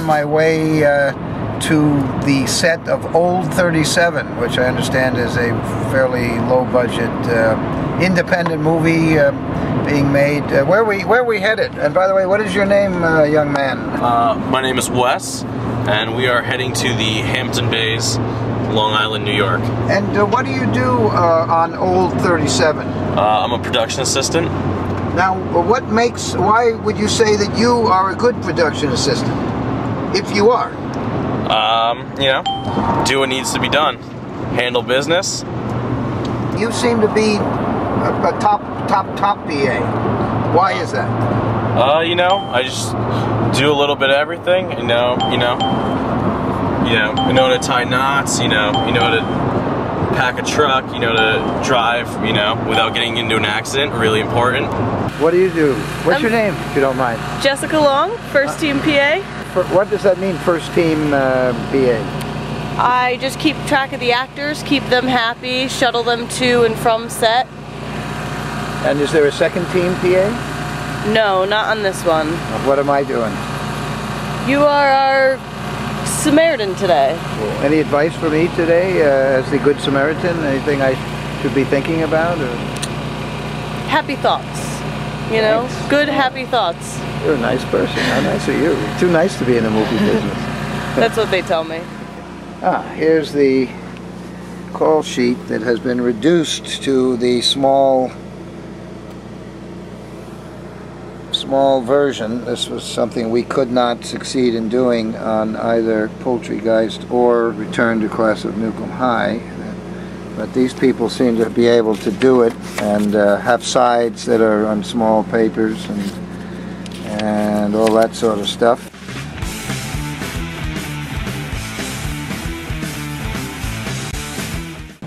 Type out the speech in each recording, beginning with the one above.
on my way to the set of Old 37, which I understand is a fairly low-budget independent movie being made. Where are we headed? And by the way, what is your name, young man? My name is Wes, and we are heading to the Hampton Bays, Long Island, New York. And what do you do on Old 37? I'm a production assistant. Now, why would you say that you are a good production assistant? If you are. You know, do what needs to be done. Handle business. You seem to be a top PA. Why is that? You know, I just do a little bit of everything. You know to tie knots. You know to pack a truck. You know to drive. You know, without getting into an accident. Really important. What do you do? What's your name, if you don't mind? Jessica Long, first team PA. What does that mean, first team PA? I just keep track of the actors, keep them happy, shuttle them to and from set. And is there a second team PA? No, not on this one. What am I doing? You are our Samaritan today. Cool. Any advice for me today as the Good Samaritan? Anything I should be thinking about? Or? Happy thoughts. You know, Thanks. Good happy thoughts. You're a nice person. How nice are you? You're too nice to be in the movie business. That's what they tell me. Here's the call sheet that has been reduced to the small version. This was something we could not succeed in doing on either Poultrygeist or Return to Class of Newcomb High. But these people seem to be able to do it and have sides that are on small papers and all that sort of stuff.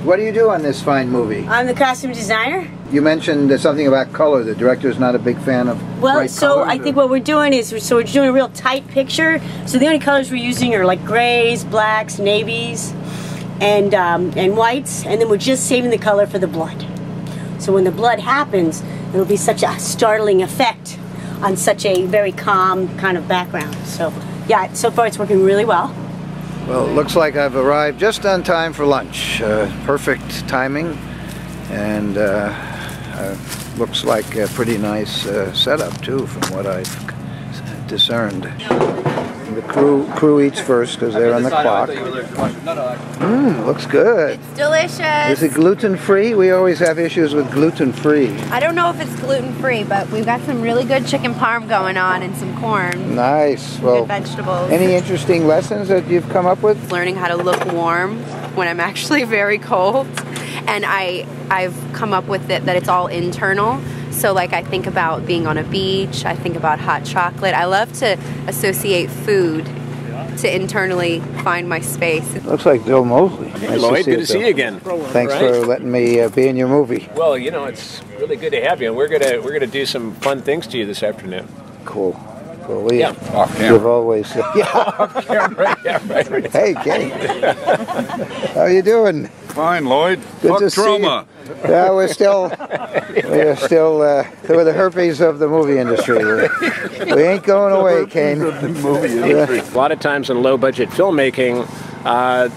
What do you do on this fine movie? I'm the costume designer. You mentioned something about color. The director's not a big fan of bright colors, I think what we're doing is we're doing a real tight picture. So the only colors we're using are like grays, blacks, navies, and whites, and then we're just saving the color for the blood. So when the blood happens, it'll be such a startling effect on such a very calm kind of background. So yeah, so far it's working really well. Well, it looks like I've arrived just on time for lunch. Perfect timing, and looks like a pretty nice setup too, from what I've discerned. The crew eats first because they're on the clock. Looks good. It's delicious. Is it gluten-free? We always have issues with gluten-free. I don't know if it's gluten-free, but we've got some really good chicken parm going on and some corn. Nice. Well, good vegetables. Any interesting lessons that you've come up with? Learning how to look warm when I'm actually very cold. And I've come up with it that it's all internal. So like I think about being on a beach, I think about hot chocolate. I love to associate food to internally find my space. Looks like Bill Mosley. Hey, Lloyd, good to see you again. Thanks for letting me be in your movie. Well, you know, it's really good to have you, and we're gonna do some fun things to you this afternoon. Cool. Well, yeah. Off camera. You've always Off camera. Yeah, right. Hey, Kane. How you doing? Fine, Lloyd. Good to Troma. see you. Yeah, we're still we're the herpes of the movie industry. We ain't going away, Kane. A lot of times in low-budget filmmaking, a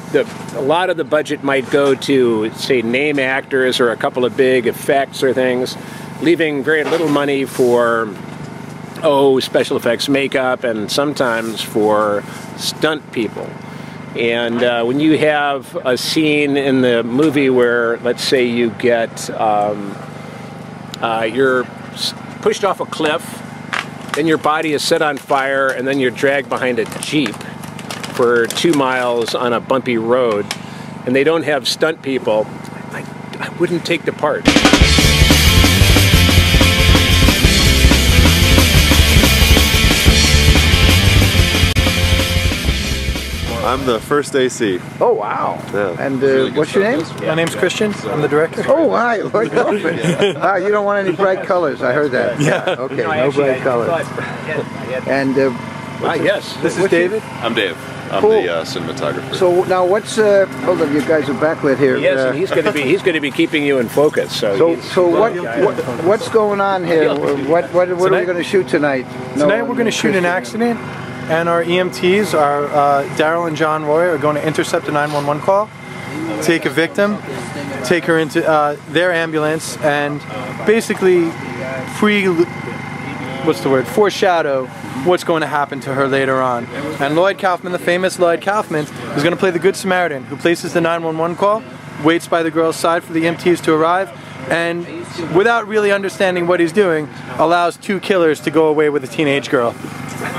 lot of the budget might go to, say, name actors or a couple of big effects or things, leaving very little money for special effects makeup and sometimes for stunt people. And when you have a scene in the movie where, let's say, you get you're pushed off a cliff, then your body is set on fire, and then you're dragged behind a Jeep for 2 miles on a bumpy road, and they don't have stunt people, I wouldn't take the part. I'm the first AC. Oh, wow. Yeah. And Really what's your name? My name's Christian. I'm the director. Oh, hi, Lloyd Kaufman. You don't want any bright colors. I heard that. Yeah. Okay, no bright colors. And yes. This is David. I'm Dave. I'm Cool. the cinematographer. So now what's hold on, you guys are backlit here. Yes, and he's going to be keeping you in focus. So what's going on here? What are we going to shoot tonight? Tonight we're going to shoot an accident. and our EMTs, Daryl and John Roy, are going to intercept a 911 call, take a victim, take her into their ambulance, and basically foreshadow what's going to happen to her later on. And Lloyd Kaufman, the famous Lloyd Kaufman, is going to play the Good Samaritan, who places the 911 call, waits by the girl's side for the EMTs to arrive, and without really understanding what he's doing, allows two killers to go away with a teenage girl.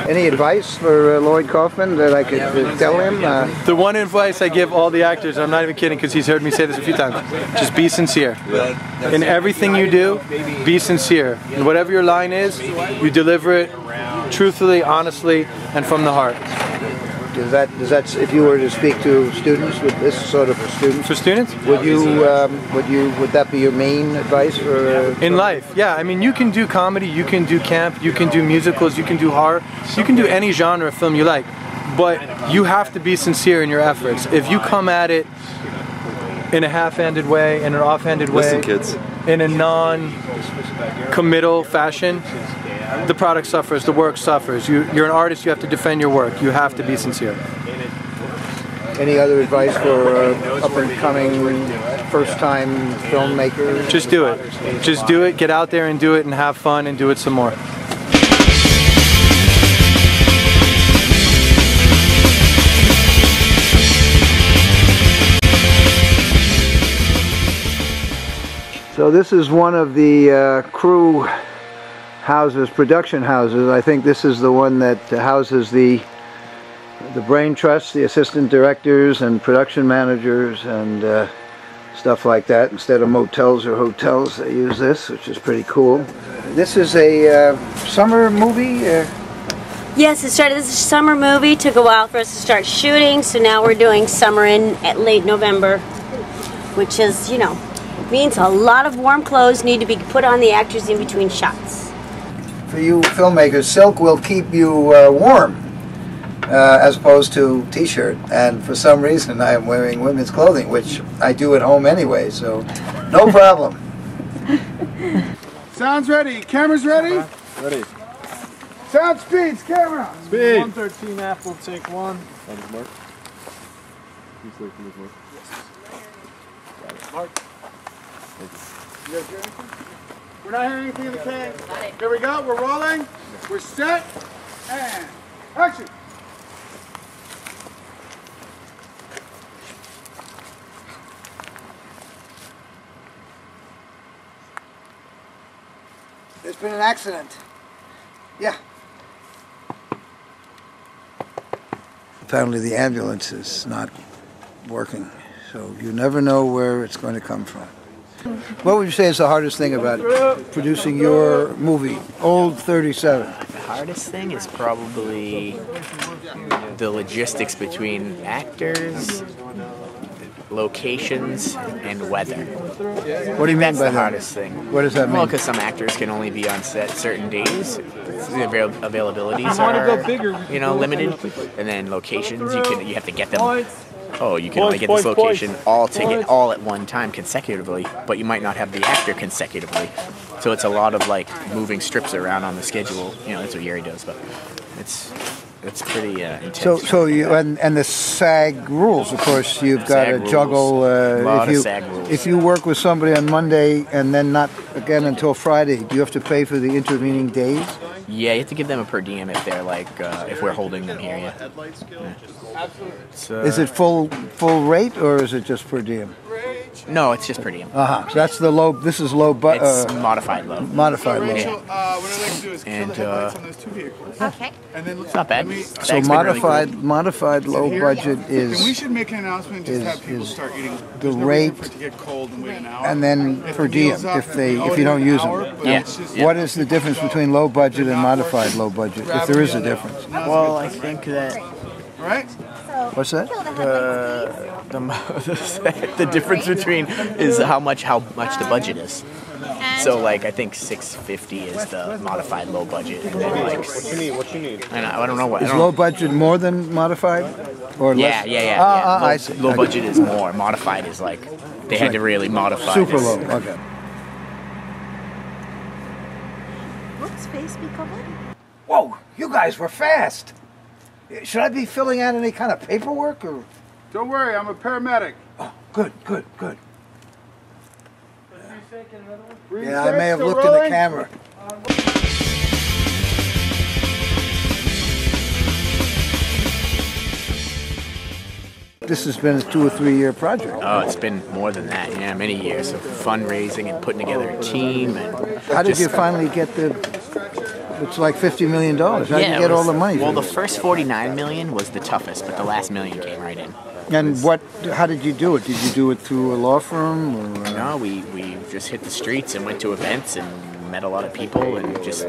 Any advice for Lloyd Kaufman that I could tell him? The one advice I give all the actors, I'm not even kidding because he's heard me say this a few times, just be sincere. In everything you do, be sincere. And whatever your line is, you deliver it truthfully, honestly, and from the heart. Does that, if you were to speak to students, with this sort of students? For students? Would that be your main advice for? In life, yeah. I mean, you can do comedy, you can do camp, you can do musicals, you can do horror, you can do any genre of film you like, but you have to be sincere in your efforts. If you come at it in a half-handed way, in an offhanded way, listen, kids, in a non-committal fashion, the product suffers, the work suffers. You're an artist, you have to defend your work. You have to be sincere. Any other advice for up-and-coming, first-time filmmakers? Just do it. Just do it, get out there and do it, and have fun, and do it some more. So this is one of the crew houses, production houses. I think this is the one that houses the brain trust, the assistant directors and production managers and stuff like that. Instead of motels or hotels, they use this, which is pretty cool. This is a summer movie? Yes, this is a summer movie. Took a while for us to start shooting, so now we're doing summer at late November, which is, you know, means a lot of warm clothes need to be put on the actors in between shots. For you filmmakers, silk will keep you warm as opposed to t-shirt, and for some reason I am wearing women's clothing, which I do at home anyway, so no problem. Sounds ready, cameras ready? ready. Sound speeds, camera. Speed. 113 Apple, take one. On his mark. He's late from his mark. Mark. You guys hear anything? We're not hearing anything in the can. Here we go, we're rolling. We're set. And action. There's been an accident. Yeah. Apparently the ambulance is not working, so you never know where it's going to come from. What would you say is the hardest thing about producing your movie, Old 37? The hardest thing is probably the logistics between actors, locations, and weather. What do you mean That's by the that? hardest thing. What does that mean? Well, because some actors can only be on set certain days. The availabilities are, you know, limited. And then locations, you have to get them. Oh, you can only get this location all at one time consecutively, but you might not have the actor consecutively. So it's a lot of like moving strips around on the schedule. You know, that's what Yeri does, but it's pretty intense. So you and the SAG rules, of course, you've got to juggle. If you work with somebody on Monday and then not again until Friday, do you have to pay for the intervening days? Yeah, you have to give them a per diem if they're like if we're holding them here. Yeah. Is it full rate or is it just per diem? No, it's just per diem. So that's the low. This is low, but it's modified low. Modified low. Yeah. What I'd like to do is kill the headlights on those two vehicles. Okay. And then It's not bad. So modified low budget is. And we should make an announcement just have people start eating. The rate to get cold and wait an hour. and then per diem if you don't use them. Yeah. What is the difference between low budget and modified low budget, if there is a difference? Well, I think that. Right? What's that? The difference between is how much the budget is. So like I think $650 is the modified low budget, and then like what you need. I don't know what. Is low budget more than modified, or less? Yeah. I see. Low budget is more. Modified is like they had to really modify. Super this. low. Okay. Whoops, face be covered. Whoa! You guys were fast. Should I be filling out any kind of paperwork or? Don't worry, I'm a paramedic. Oh, good, good, good. Green Yeah, I six, may have still looked in the rolling? camera. This has been a 2 or 3 year project. Oh, it's been more than that. Yeah, many years of fundraising and putting together a team. And how did you finally get the? It's like $50 million. How did you get all the money? Well, the first 49 million was the toughest, but the last million came right in. And what? How did you do it? Did you do it through a law firm? Or, No, we just hit the streets and went to events and met a lot of people, and just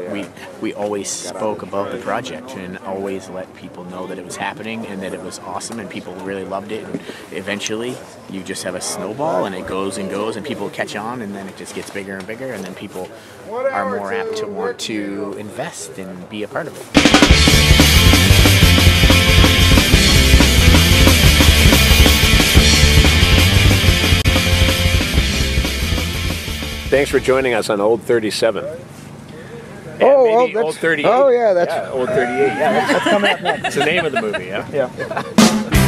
we always spoke about the project and always let people know that it was happening and that it was awesome and people really loved it. And eventually, you just have a snowball and it goes and goes and people catch on, and then it just gets bigger and bigger, and then people are more apt to want to invest and be a part of it. Thanks for joining us on Old 37. Old 38. Oh, yeah, that's Old 38. Yeah, that's coming up next. It's the name of the movie, yeah? Yeah.